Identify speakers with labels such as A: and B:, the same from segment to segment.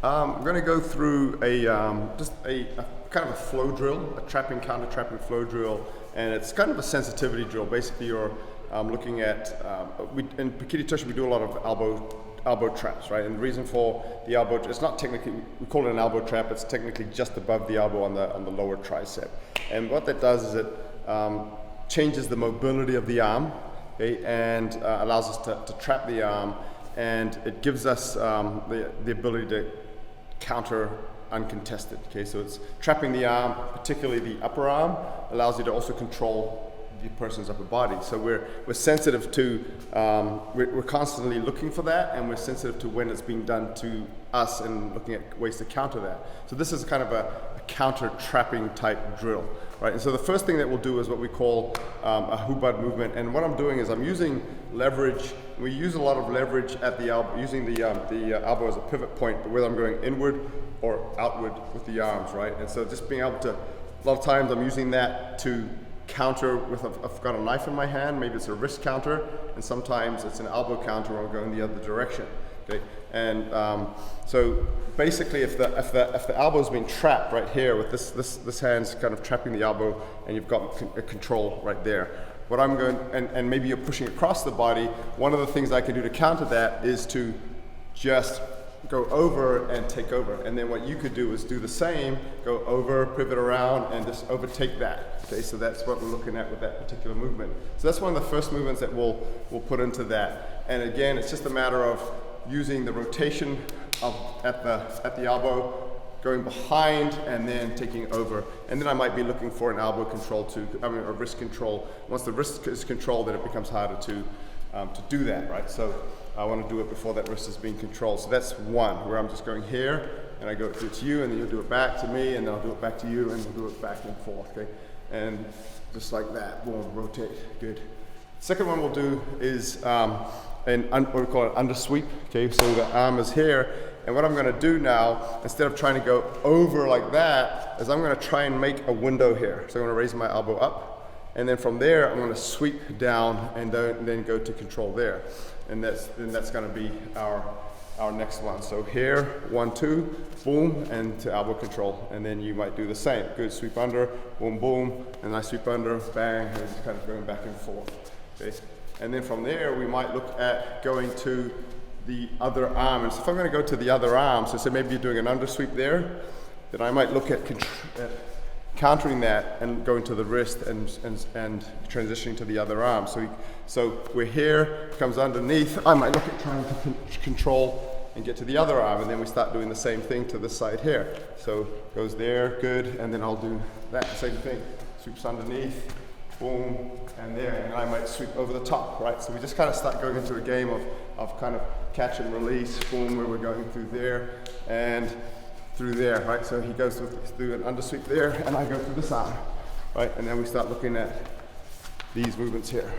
A: I'm going to go through just a kind of a flow drill, a trapping, counter-trapping flow drill, and it's kind of a sensitivity drill. Basically, you're looking at, in Pekiti Tirsia we do a lot of elbow traps, right? And the reason for the elbow, it's not technically, we call it an elbow trap, it's technically just above the elbow on the lower tricep. And what that does is it changes the mobility of the arm, okay, and allows us to trap the arm, and it gives us the ability to counter uncontested. Okay, so it's trapping the arm, particularly the upper arm, allows you to also control the person's upper body. So we're sensitive to, we're constantly looking for that, and we're sensitive to when it's being done to us and looking at ways to counter that. So this is kind of a counter trapping type drill, right? And so the first thing that we'll do is what we call a hubad movement. And what I'm doing is I'm using leverage. We use a lot of leverage at the elbow, using the elbow as a pivot point, but whether I'm going inward or outward with the arms, right? And so just being able to, a lot of times I'm using that to counter with, I've got a knife in my hand, maybe it's a wrist counter, and sometimes it's an elbow counter or going the other direction. Okay, and so basically, if the elbow's been trapped right here with this hand's kind of trapping the elbow, and you've got a control right there. What I'm going, and maybe you're pushing across the body. One of the things I can do to counter that is to just go over and take over. And then what you could do is do the same, go over, pivot around, and just overtake that. Okay, so that's what we're looking at with that particular movement. So that's one of the first movements that we'll put into that. And again, it's just a matter of using the rotation at the elbow, going behind and then taking over. And then I might be looking for an elbow control a wrist control. Once the wrist is controlled, then it becomes harder to do that, right? So I want to do it before that wrist is being controlled. So that's one, where I'm just going here, and I go do it to you, and then you'll do it back to me, and then I'll do it back to you, and we'll do it back and forth, okay? And just like that, boom, rotate, good. Second one we'll do is what we call an under sweep, okay? So the arm is here, and what I'm going to do now, instead of trying to go over like that, is I'm going to try and make a window here. So I'm going to raise my elbow up, and then from there I'm going to sweep down and then go to control there. And that's going to be our next one. So here, 1, 2, boom, and to elbow control. And then you might do the same. Good, sweep under, boom, boom, and I sweep under, bang, and just kind of going back and forth. Okay. And then from there, we might look at going to the other arm. And so if I'm going to go to the other arm, so say maybe you're doing an under sweep there, then I might look at countering that and going to the wrist and transitioning to the other arm. So we're here, comes underneath. I might look at trying to control and get to the other arm, and then we start doing the same thing to this side here. So goes there, good, and then I'll do that same thing. Sweeps underneath, boom, and there, and I might sweep over the top, right? So we just kind of start going into a game of kind of catch and release, boom, where we're going through there and through there, right? So he goes through an under sweep there, and I go through this arm, right? And then we start looking at these movements here.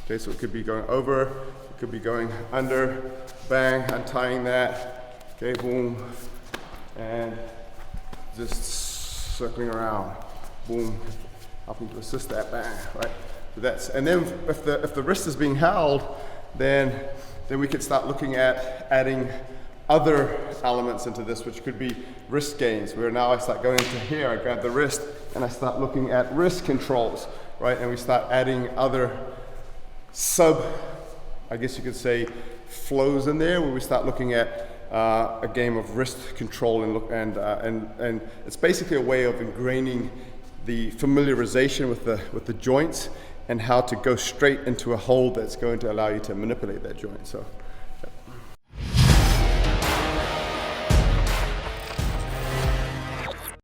A: Okay, so it could be going over, it could be going under, bang, untying that, okay, boom, and just circling around, boom, helping to assist that, bang, right? So and then if the wrist is being held, then we could start looking at adding other elements into this, which could be wrist gains, where now I start going into here, I grab the wrist, and I start looking at wrist controls, right? And we start adding other I guess you could say, flows in there, where we start looking at a game of wrist control and it's basically a way of ingraining the familiarization with the joints and how to go straight into a hold that's going to allow you to manipulate that joint. So